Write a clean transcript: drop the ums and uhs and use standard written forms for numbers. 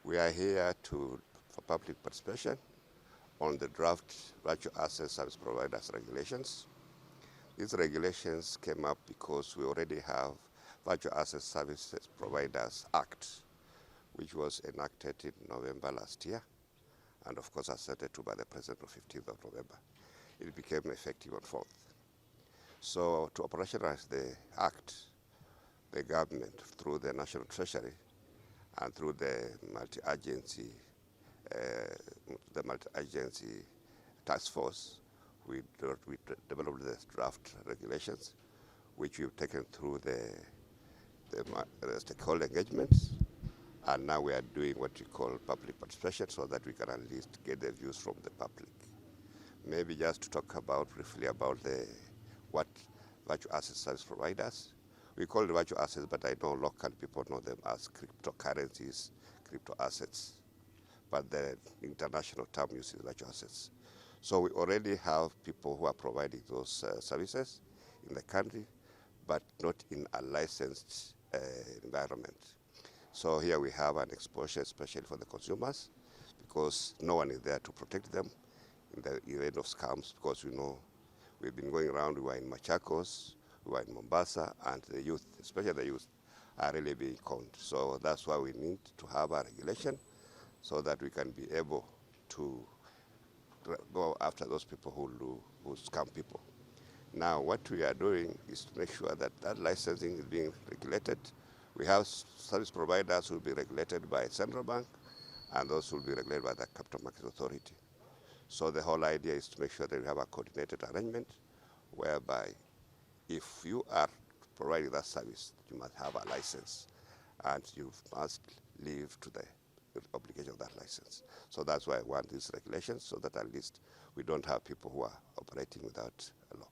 We are here for public participation on the draft Virtual Asset Service Providers regulations. These regulations came up because we already have Virtual Asset Services Providers Act, which was enacted in November last year, and of course assented to by the President on 15th of November. It became effective on 4th. So to operationalize the Act, the government, through the National Treasury and through the multi-agency task force, we developed the draft regulations, which we've taken through the stakeholder engagements, and now we are doing what we call public participation so that we can at least get the views from the public. Maybe just to talk briefly about what virtual asset service providers. We call it virtual assets, but I know local people know them as cryptocurrencies, crypto assets. But the international term uses virtual assets. So we already have people who are providing those services in the country, but not in a licensed environment. So here we have an exposure, especially for the consumers, because no one is there to protect them in the event of scams, because we know we've been going around, we were in Machakos, we were in Mombasa, and the youth, especially the youth, are really being conned. So that's why we need to have a regulation so that we can be able to go after those people who scam people. Now, what we are doing is to make sure that that licensing is being regulated. We have service providers who will be regulated by Central Bank, and those will be regulated by the Capital Markets Authority. So the whole idea is to make sure that we have a coordinated arrangement whereby if you are providing that service, you must have a license, and you must live to the obligation of that license. So that's why I want these regulations, so that at least we don't have people who are operating without a law.